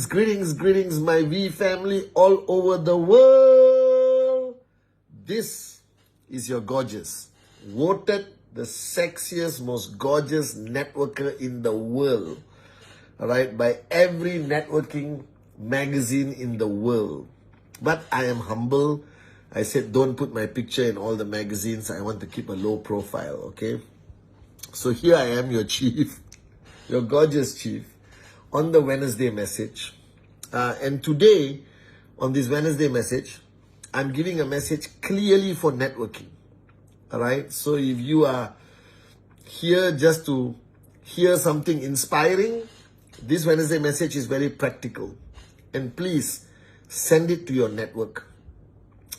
greetings, my V family all over the world. This is your gorgeous, voted the sexiest, most gorgeous networker in the world, all right, by every networking magazine in the world. But I am humble. I said, don't put my picture in all the magazines. I want to keep a low profile, okay? So here I am, your chief, your gorgeous chief, on the Wednesday message. And today, on this Wednesday message, I'm giving a message clearly for networking. All right? So if you are here just to hear something inspiring, this Wednesday message is very practical. And please send it to your network.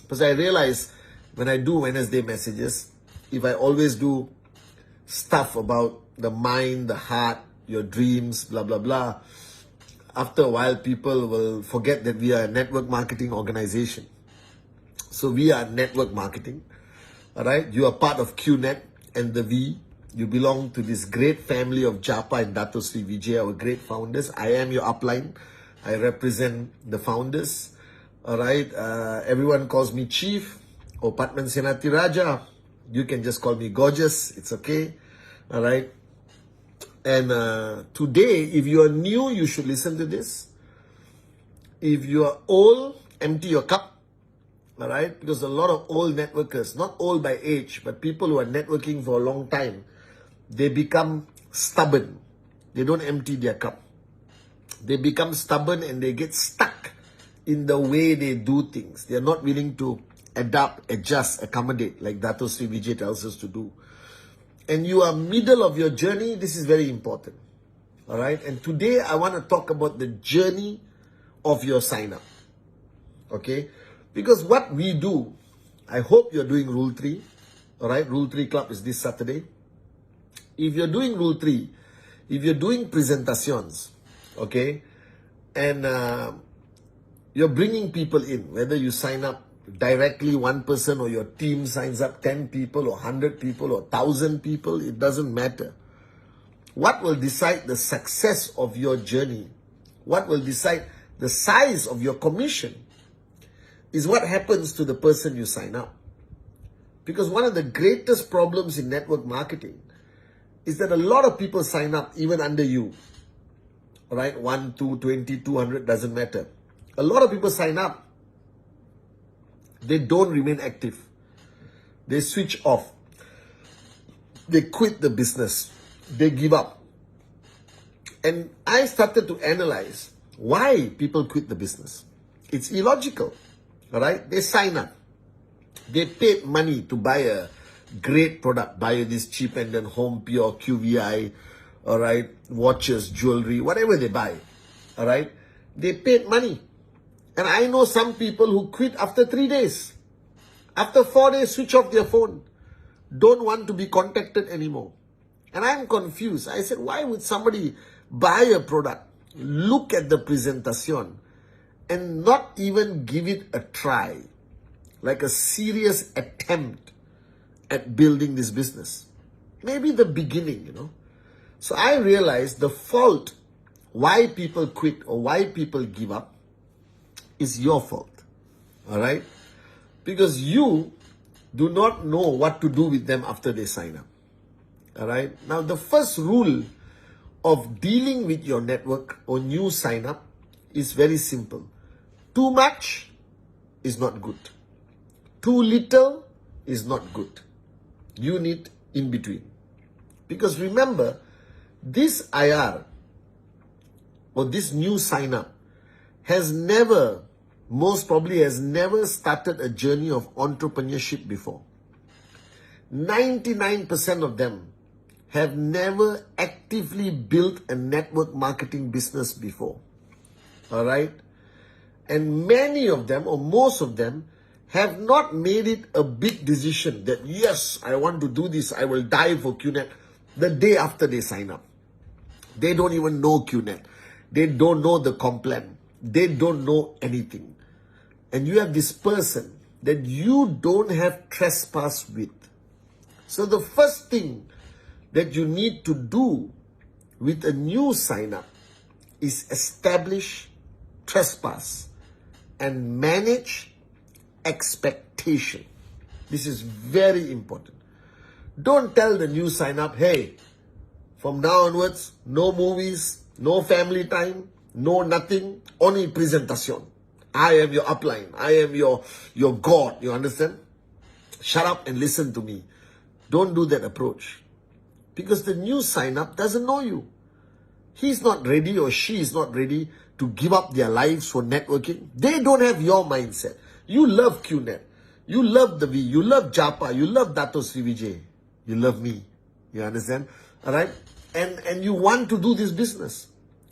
Because I realize when I do Wednesday messages, if I always do stuff about the mind, the heart, your dreams, blah, blah, blah, after a while, people will forget that we are a network marketing organization. So we are network marketing, all right? You are part of QNet and the V. You belong to this great family of Japa and Dato Sri Vijay, our great founders. I am your upline. I represent the founders, all right? Everyone calls me Chief or Patman Senati Raja. You can just call me Gorgeous. It's okay, all right? And today, if you are new, you should listen to this. If you are old, empty your cup. All right? Because a lot of old networkers, not old by age, but people who are networking for a long time, they become stubborn. They don't empty their cup. They become stubborn and they get stuck in the way they do things. They are not willing to adapt, adjust, accommodate, like Dato Sri Vijay tells us to do. And you are middle of your journey, this is very important. All right? And today I want to talk about the journey of your sign up. Okay? Because what we do, I hope you're doing Rule 3. All right? Rule 3 Club is this Saturday. If you're doing Rule 3, if you're doing presentations, okay, and you're bringing people in, whether you sign up directly one person or your team signs up 10 people or 100 people or 1,000 people, it doesn't matter. What will decide the success of your journey, what will decide the size of your commission, is what happens to the person you sign up. Because one of the greatest problems in network marketing is that a lot of people sign up even under you. All right? 1, 2, 20, 200, doesn't matter. A lot of people sign up. They don't remain active. They switch off. They quit the business. They give up. And I started to analyze why people quit the business. It's illogical. All right? They sign up. They paid money to buy a great product. Buy this cheap and then Home Pure, QVI, all right, watches, jewelry, whatever they buy. All right? They paid money. And I know some people who quit after 3 days. After 4 days, switch off their phone. Don't want to be contacted anymore. And I'm confused. I said, why would somebody buy a product, look at the presentation, and not even give it a try? Like a serious attempt at building this business. Maybe the beginning, you know. So I realized the fault why people quit or why people give up is your fault, all right? Because you do not know what to do with them after they sign up, all right? Now, the first rule of dealing with your network or new sign up is very simple. Too much is not good. Too little is not good. You need in between. Because remember, this IR or this new sign up has never, most probably has never started a journey of entrepreneurship before. 99% of them have never actively built a network marketing business before. All right? And many of them, or most of them, have not made it a big decision that, yes, I want to do this, I will die for QNet, the day after they sign up. They don't even know QNet. They don't know the comp plan. They don't know anything. And you have this person that you don't have trespass with. So the first thing that you need to do with a new sign up is establish trespass, and manage expectation. This is very important. Don't tell the new sign up, hey, from now onwards, no movies, no family time, no nothing, only presentation. I am your upline. I am your God. You understand? Shut up and listen to me. Don't do that approach. Because the new sign up doesn't know you. He's not ready or she is not ready to give up their lives for networking. They don't have your mindset. You love QNet. You love the V. You love Japa. You love Dato Sri Vijay. You love me. You understand? Alright? And you want to do this business.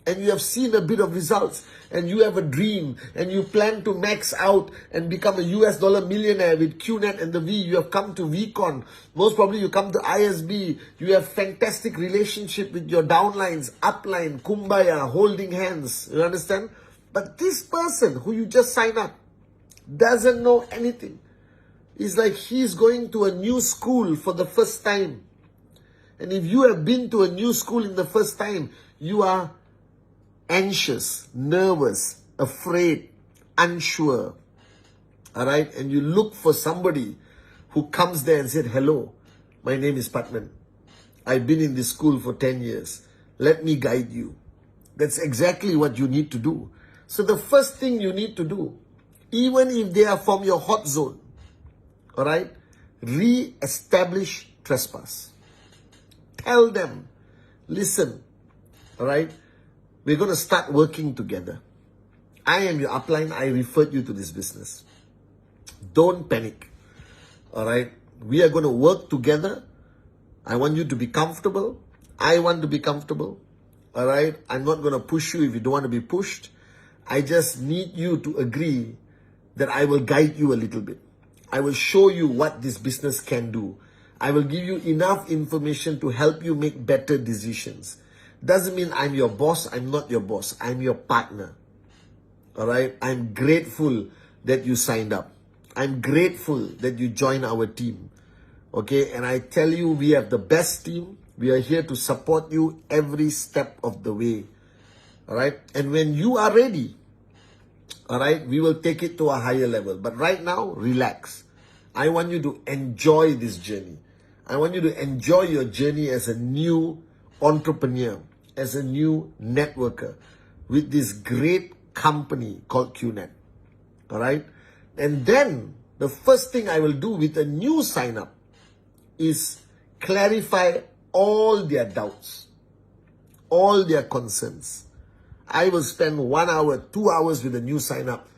And you have seen a bit of results. And you have a dream. And you plan to max out and become a US dollar millionaire with QNet and the V. You have come to VCon. Most probably you come to ISB. You have fantastic relationship with your downlines, upline, kumbaya, holding hands. You understand? But this person who you just signed up doesn't know anything. It's like he's going to a new school for the first time. And if you have been to a new school in the first time, you are anxious, nervous, afraid, unsure. Alright? And you look for somebody who comes there and said, hello, my name is Patman. I've been in this school for 10 years. Let me guide you. That's exactly what you need to do. So the first thing you need to do, even if they are from your hot zone, alright, re-establish trespass. Tell them, listen, alright, we're going to start working together. I am your upline. I referred you to this business. Don't panic. Alright, we are going to work together. I want you to be comfortable. I want to be comfortable. Alright, I'm not going to push you if you don't want to be pushed. I just need you to agree that I will guide you a little bit. I will show you what this business can do. I will give you enough information to help you make better decisions. Doesn't mean I'm your boss. I'm not your boss. I'm your partner. Alright? I'm grateful that you signed up. I'm grateful that you joined our team. Okay? And I tell you, we have the best team. We are here to support you every step of the way. Alright? And when you are ready, alright, we will take it to a higher level. But right now, relax. I want you to enjoy this journey. I want you to enjoy your journey as a new entrepreneur, as a new networker with this great company called QNet. Alright? And then the first thing I will do with a new sign up is clarify all their doubts, all their concerns. I will spend 1 hour, 2 hours with a new sign up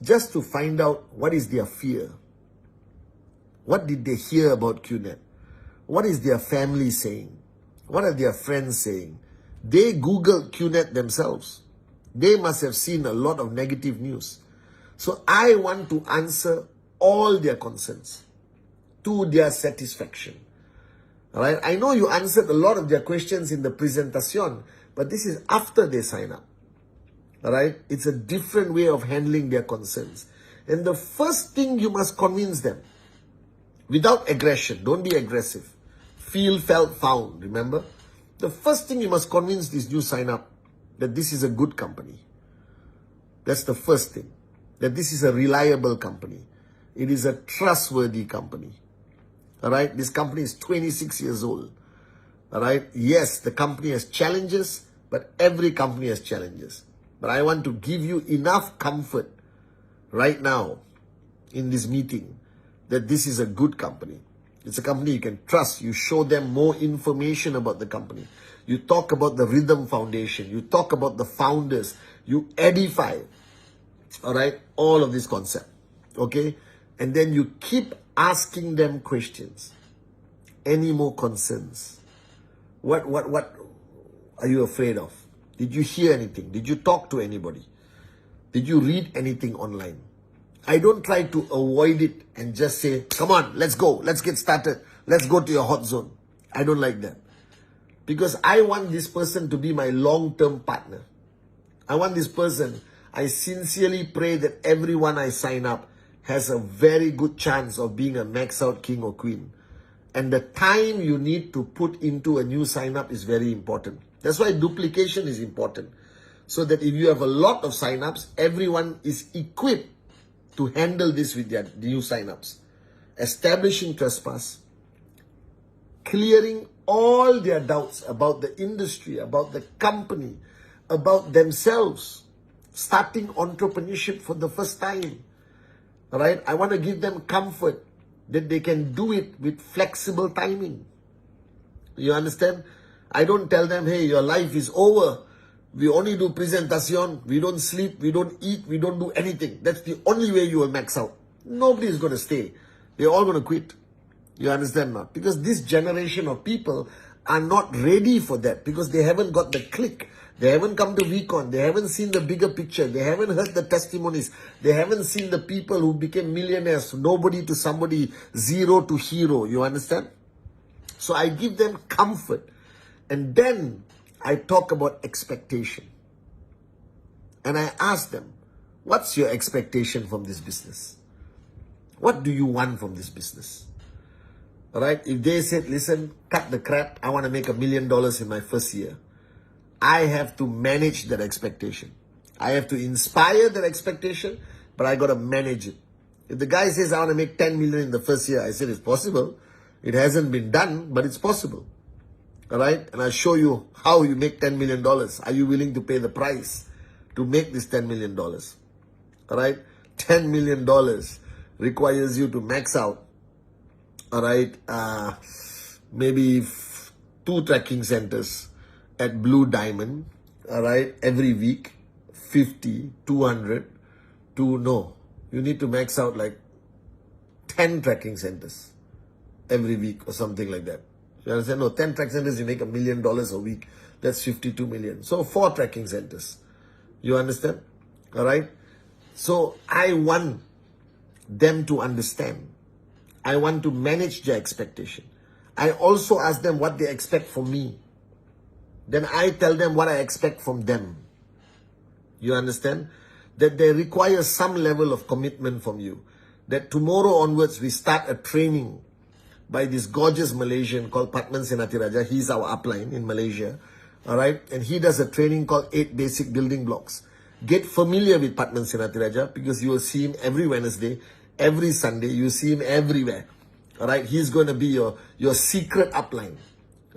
just to find out what is their fear. What did they hear about QNet? What is their family saying? What are their friends saying? They Googled QNet themselves. They must have seen a lot of negative news. So I want to answer all their concerns to their satisfaction. Alright? I know you answered a lot of their questions in the presentation, but this is after they sign up. Alright? It's a different way of handling their concerns. And the first thing you must convince them, without aggression, don't be aggressive. Feel, felt, found, remember? The first thing you must convince this new sign up that this is a good company. That's the first thing. That this is a reliable company. It is a trustworthy company. Alright? This company is 26 years old. Alright? Yes, the company has challenges, but every company has challenges. But I want to give you enough comfort right now in this meeting that this is a good company. It's a company you can trust. You show them more information about the company. You talk about the Rhythm Foundation. You talk about the founders. You edify, alright, all of this concept. Okay? And then you keep asking them questions. Any more concerns? What are you afraid of? Did you hear anything? Did you talk to anybody? Did you read anything online? I don't try to avoid it and just say, come on, let's go. Let's get started. Let's go to your hot zone. I don't like that. Because I want this person to be my long-term partner. I want this person, I sincerely pray that everyone I sign up has a very good chance of being a max out king or queen. And the time you need to put into a new sign up is very important. That's why duplication is important. so that if you have a lot of signups, everyone is equipped to handle this with their new signups. Establishing trespass, clearing all their doubts about the industry, about the company, about themselves, starting entrepreneurship for the first time. All right? I want to give them comfort that they can do it with flexible timing. You understand? I don't tell them, hey, your life is over. We only do presentation. We don't sleep. We don't eat. We don't do anything. That's the only way you will max out. Nobody is going to stay. They're all going to quit. You understand now? Because this generation of people are not ready for that because they haven't got the click. They haven't come to VCon. They haven't seen the bigger picture. They haven't heard the testimonies. They haven't seen the people who became millionaires, nobody to somebody, zero to hero. You understand? So I give them comfort. And then I talk about expectation. And I ask them, what's your expectation from this business? What do you want from this business? All right? If they said, listen, cut the crap, I want to make $1 million in my first year, I have to manage that expectation. I have to inspire that expectation, but I got to manage it. If the guy says, I want to make 10 million in the first year, I said, it's possible. It hasn't been done, but it's possible. All right? And I'll show you how you make $10 million. Are you willing to pay the price to make this $10 million? All right? $10 million requires you to max out, all right, maybe 2 tracking centers at Blue Diamond, all right, every week, 50, 200, no, you need to max out like 10 tracking centers every week or something like that. You understand? No, 10 tracking centers, you make $1 million a week. That's 52 million. So 4 tracking centers. You understand? All right? So I want them to understand. I want to manage their expectation. I also ask them what they expect from me. Then I tell them what I expect from them. You understand? That they require some level of commitment from you. That tomorrow onwards we start a training by this gorgeous Malaysian called Patman Senatiraja. He's our upline in Malaysia. All right? And he does a training called 8 Basic Building Blocks. Get familiar with Patman Senatiraja because you will see him every Wednesday, every Sunday. You see him everywhere. All right? He's going to be your secret upline.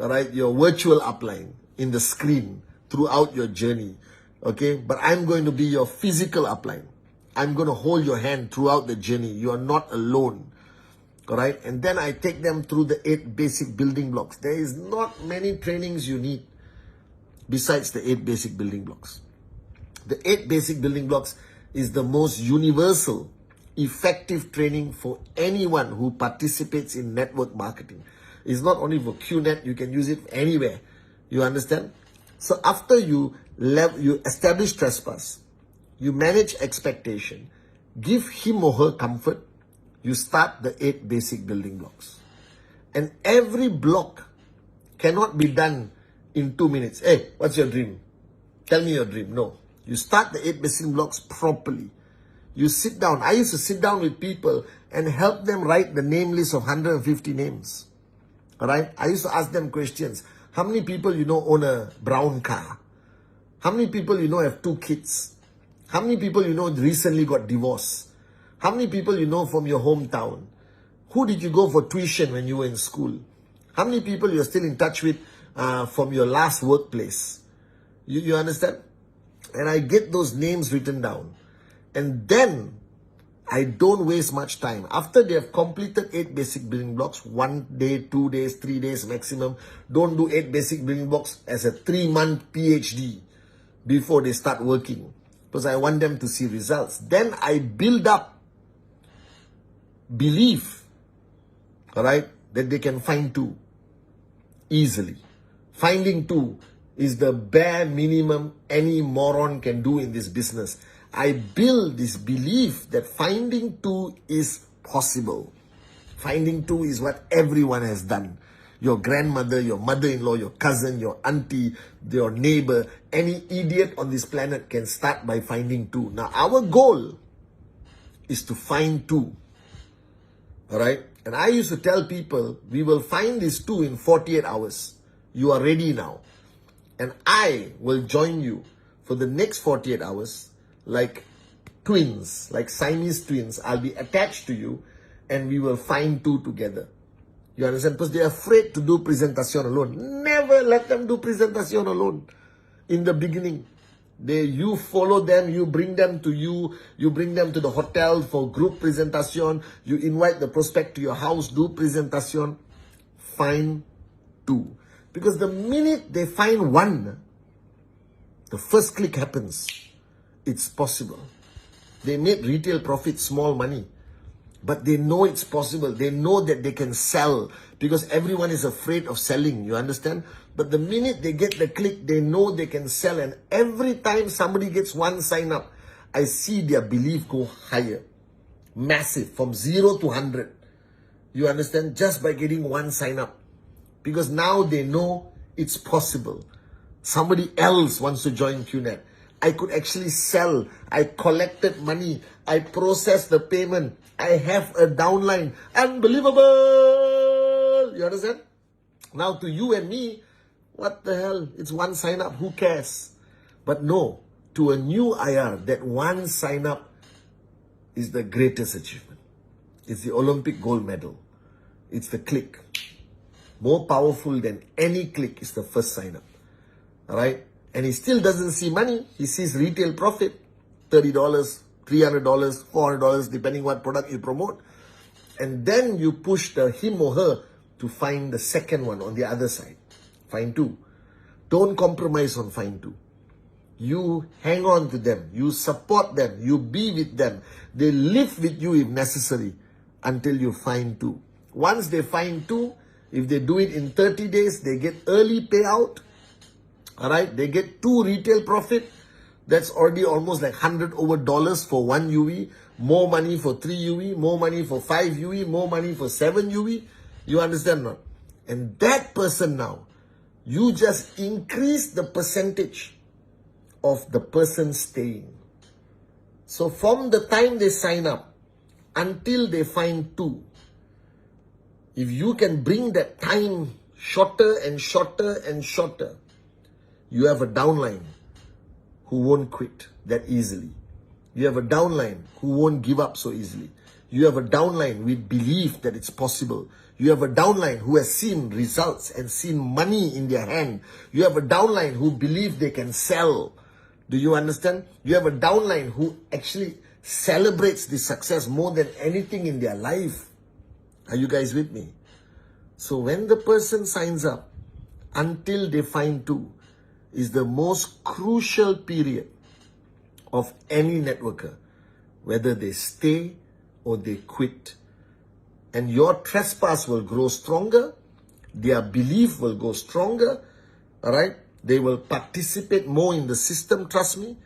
All right? Your virtual upline in the screen throughout your journey. Okay? But I'm going to be your physical upline. I'm going to hold your hand throughout the journey. You are not alone. All right? And then I take them through the 8 basic building blocks. There is not many trainings you need besides the 8 basic building blocks. The 8 basic building blocks is the most universal, effective training for anyone who participates in network marketing. It's not only for QNet, you can use it anywhere. You understand? So after you establish trespass, you manage expectation, give him or her comfort, you start the 8 basic building blocks. And every block cannot be done in 2 minutes. Hey, what's your dream? Tell me your dream. No. You start the 8 basic blocks properly. You sit down. I used to sit down with people and help them write the name list of 150 names. All right? I used to ask them questions. How many people you know own a brown car? How many people you know have 2 kids? How many people you know recently got divorced? How many people you know from your hometown? Who did you go for tuition when you were in school? How many people you're still in touch with from your last workplace? You understand? And I get those names written down. And then I don't waste much time. After they have completed 8 basic building blocks, 1 day, 2 days, 3 days maximum. Don't do 8 basic building blocks as a 3-month PhD before they start working. Because I want them to see results. Then I build up belief, all right, that they can find 2 easily. Finding 2 is the bare minimum any moron can do in this business. I build this belief that finding 2 is possible. Finding 2 is what everyone has done. Your grandmother, your mother-in-law, your cousin, your auntie, your neighbor, any idiot on this planet can start by finding 2. Now, our goal is to find 2. All right? And I used to tell people, we will find these 2 in 48 hours. You are ready now. And I will join you for the next 48 hours, like twins, like Siamese twins, I'll be attached to you and we will find two together. You understand? Because they're afraid to do presentation alone. Never let them do presentation alone in the beginning. You follow them, you bring them to you bring them to the hotel for group presentation, you invite the prospect to your house, do presentation, find two. Because the minute they find one, the first click happens. It's possible. They make retail profit, small money, but they know it's possible. They know that they can sell because everyone is afraid of selling, you understand? But the minute they get the click, they know they can sell. And every time somebody gets one sign up, I see their belief go higher. Massive, from 0 to 100. You understand? Just by getting one sign up. Because now they know it's possible. Somebody else wants to join QNet. I could actually sell. I collected money. I processed the payment. I have a downline. Unbelievable! You understand? Now to you and me, what the hell? It's one sign up. Who cares? But no, to a new IR, that one sign up is the greatest achievement. It's the Olympic gold medal. It's the click. More powerful than any click is the first sign up. Alright? And he still doesn't see money. He sees retail profit. $30, $300, $400, depending what product you promote. And then you push him or her to find the second one on the other side. Find two. Don't compromise on find two. You hang on to them. You support them. You be with them. They live with you if necessary until you find two. Once they find two, if they do it in 30 days, they get early payout. Alright, they get 2 retail profit. That's already almost like $100 over for 1 UE. More money for 3 UE. More money for 5 UE. More money for 7 UE. You understand now? And that person now, you just increase the percentage of the person staying. So from the time they sign up until they find two, if you can bring that time shorter and shorter and shorter, you have a downline who won't quit that easily. You have a downline who won't give up so easily. You have a downline with belief that it's possible. You have a downline who has seen results and seen money in their hand. You have a downline who believe they can sell. Do you understand? You have a downline who actually celebrates the success more than anything in their life. Are you guys with me? So when the person signs up until they find two is the most crucial period of any networker, whether they stay or they quit. And your trespass will grow stronger. Their belief will go stronger. All right? They will participate more in the system, trust me.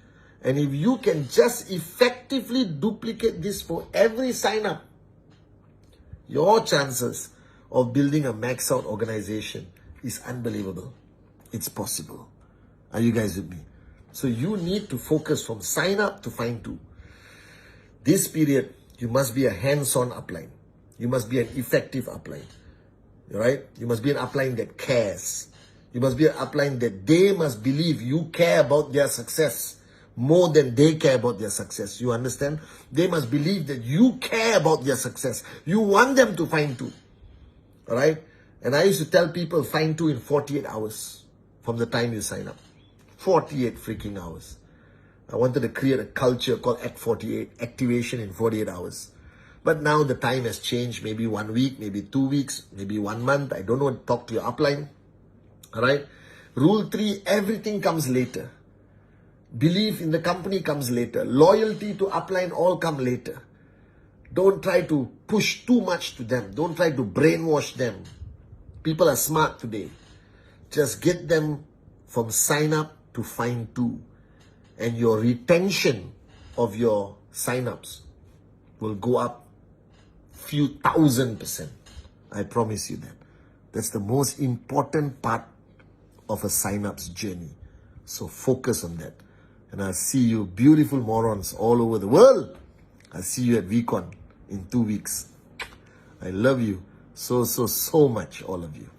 And if you can just effectively duplicate this for every sign up, your chances of building a max out organization is unbelievable. It's possible. Are you guys with me? So you need to focus from sign up to find two. This period, you must be a hands-on upline. You must be an effective upline. Right? You must be an upline that cares. You must be an upline that they must believe you care about their success more than they care about their success. You understand? They must believe that you care about their success. You want them to find two. Alright? And I used to tell people find two in 48 hours from the time you sign up. 48 freaking hours. I wanted to create a culture called Act 48, activation in 48 hours. But now the time has changed, maybe 1 week, maybe 2 weeks, maybe 1 month. I don't know, talk to your upline. Alright? Rule 3, everything comes later. Belief in the company comes later. Loyalty to upline all come later. Don't try to push too much to them. Don't try to brainwash them. People are smart today. Just get them from sign up to find two. And your retention of your sign-ups will go up few 1000%. I promise you that. That's the most important part of a sign-ups journey. So focus on that. And I'll see you beautiful morons all over the world. I'll see you at VCon in 2 weeks. I love you so much, all of you.